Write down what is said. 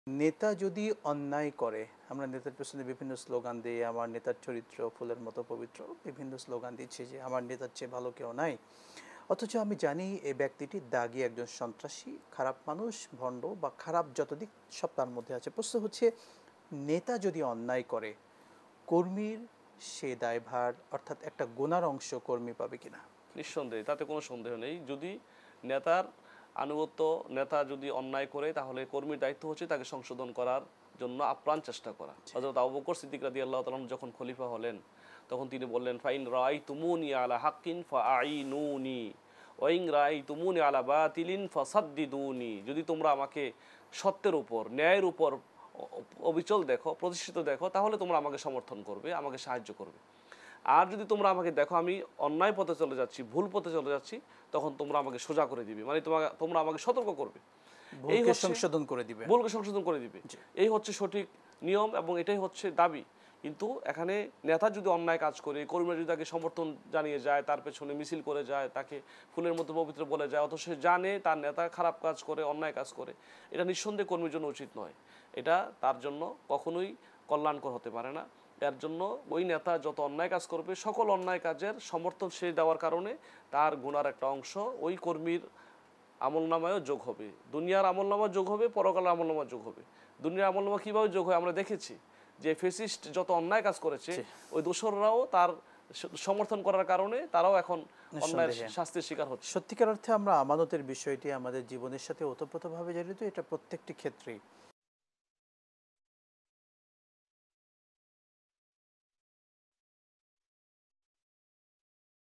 নেতা যদি অন্যায় করে, আমরা নেতার পেছনে বিভিন্ন স্লোগান দিই, আমার নেতার চরিত্র ফুলের মতো পবিত্র, বিভিন্ন স্লোগান দিচ্ছি যে আমার নেতার চেয়ে ভালো কেউ নাই। অথচ আমি জানি এই ব্যক্তিটি দাগী একজন সন্ত্রাসী, খারাপ মানুষ, ভণ্ড বা খারাপ যত দিক সব তার মধ্যে আছে। প্রশ্ন হচ্ছে, নেতা যদি অন্যায় করে, কর্মীর সে দায়ভার অর্থাৎ একটা গুনার অংশ কর্মী পাবে কিনা? নিঃসন্দেহে, তাতে কোনো সন্দেহ নেই। যদি নেতার আনুগত্য, নেতা যদি অন্যায় করে, তাহলে কর্মীর দায়িত্ব হচ্ছে তাকে সংশোধন করার জন্য আপ্রাণ চেষ্টা করা। হযরত আবু বকর সিদ্দিক রাদিয়াল্লাহু তাআলা যখন খলিফা হলেন, তখন তিনি বললেন, ফাইন রাআইতুমুনি আলা হাক্কিন ফাআইনুনি ওয়াইন রাআইতুমুনি আলা বাতিলিন ফাসাদ্দিদুনি। যদি তোমরা আমাকে সত্যের উপর, ন্যায়ের উপর অবিচল দেখো, প্রতিষ্ঠিত দেখো, তাহলে তোমরা আমাকে সমর্থন করবে, আমাকে সাহায্য করবে। আর যদি তোমরা আমাকে দেখো আমি অন্যায় পথে চলে যাচ্ছি, ভুল পথে চলে যাচ্ছি, তখন তোমরা আমাকে সোজা করে দিবে, মানে তোমরা আমাকে সতর্ক করবে। এই ভুলকে হচ্ছে, সংশোধন করে দিবে। ভুলকে সংশোধন করে দিবে, এই হচ্ছে সঠিক নিয়ম এবং এটাই হচ্ছে দাবি। কিন্তু এখানে নেতা যদি অন্যায় কাজ করে, কর্মীরা যদি তাকে সমর্থন জানিয়ে যায়, তার পেছনে মিছিল করে যায়, তাকে ফুলের মতো পবিত্র বলে যায়, অথচ সে জানে তার নেতা খারাপ কাজ করে, অন্যায় কাজ করে, এটা নিঃসন্দেহে কর্মীর জন্য উচিত নয়। এটা তার জন্য কখনোই কল্যাণকর হতে পারে না। এর জন্য ওই নেতা যত অন্যায় কাজ করবে, সকল অন্যায় কাজের সমর্থন সে দেওয়ার কারণে তার গুনার একটা অংশ ওই কর্মীর আমলনামায়ও যোগ হবে। দুনিয়ার আমলনামা যোগ হবে, পরকালের আমলনামা যোগ হবে। দুনিয়ার আমলনামা কীভাবে যোগ হয় আমরা দেখেছি, যে ফেসিস্ট যত অন্যায় কাজ করেছে, ওই দোসররাও তার সমর্থন করার কারণে তারাও এখন অন্যায়ের শাস্তির শিকার হচ্ছে। সত্যিকার অর্থে আমরা আমানতের বিষয়টি আমাদের জীবনের সাথে ওতপ্রোতভাবে জড়িত, এটা প্রত্যেকটি ক্ষেত্রেই।